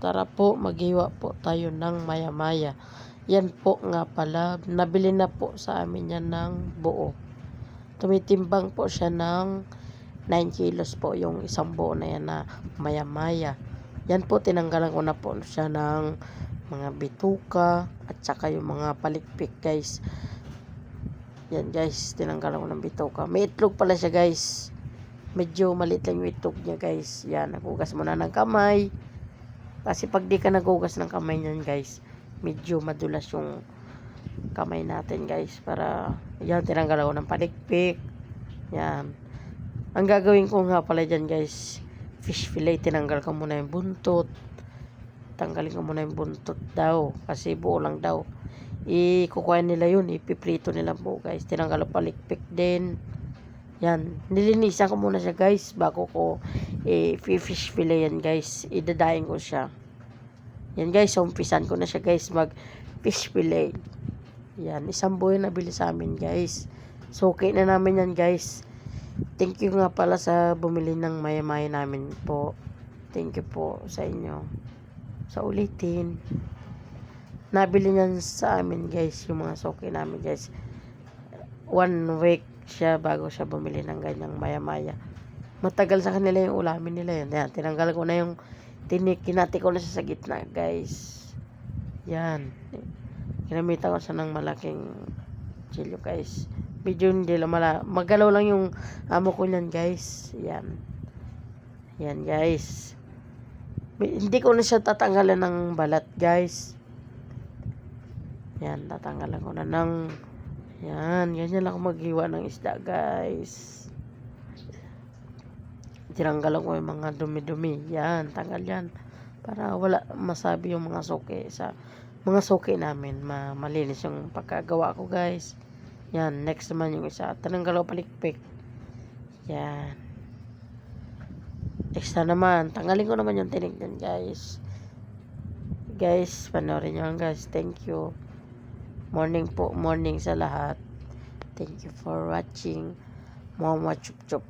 Tara po, maghiwa po tayo ng maya-maya. Yan po nga pala, nabili na po sa amin yan ng buo. Tumitimbang po siya ng 9 kilos po yung isang buo na yan na maya-maya. Yan po, tinanggalan ko na po siya ng mga bituka at saka yung mga palikpik guys. Yan guys, tinanggalan ko ng bituka. May itlog pala siya guys. Medyo maliit lang yung itlog niya guys. Yan, nagugas muna ng kamay. Kasi pag di ka nagugas ng kamay niyan guys, medyo madulas yung kamay natin guys. Para, yan, tinanggalan ko ng palikpik. Yan. Ang gagawin ko nga pala dyan guys, fish fillet, tinanggal ko muna yung buntot. Tanggalin ko muna yung buntot daw. Kasi buo lang daw. Kukuhain nila yun, ipiprito nila po guys. Tinanggal ko palikpik din. Yan, nilinisan ko muna siya guys bago ko fish fillet yan guys. Idadaing ko siya. Yan guys, umpisan ko na siya guys mag fish fillet. Yan, isang buo na bili sa amin guys. So okay na namin yan guys. Thank you nga pala sa bumili ng maya-maya namin po. Thank you po sa inyo. Sa ulitin. Nabili niyan sa amin guys yung mga soke namin guys. 1 week siya bago siya bumili ng ganyang maya-maya. Matagal sa kanila yung ulamin nila yun. Yan, tinanggal ko na yung kinati ko na siya sa gitna guys. Yan. Ginamitan ko siya ng malaking chilyo guys. Medyo hindi lang magalaw lang yung amo ko niyan guys. Yan. Yan guys. Hindi ko na siya tatanggalan ng balat guys. Yan, tatanggalan ko na ng yan, ganyan lang ako maghiwa ng isda guys. Tinanggalan ko yung mga dumi-dumi. Yan, tanggal yan. Para wala masabi yung mga soke sa mga soke namin. Malinis yung pagkagawa ko guys. Yan, next naman yung isa. Tinanggal ko palikpik. Yan. Extra naman. Tanggalin ko naman yung tinig dyan guys. Guys, panoorin nyo guys. Thank you. Morning po, morning sa lahat. Thank you for watching. Mama chup chup.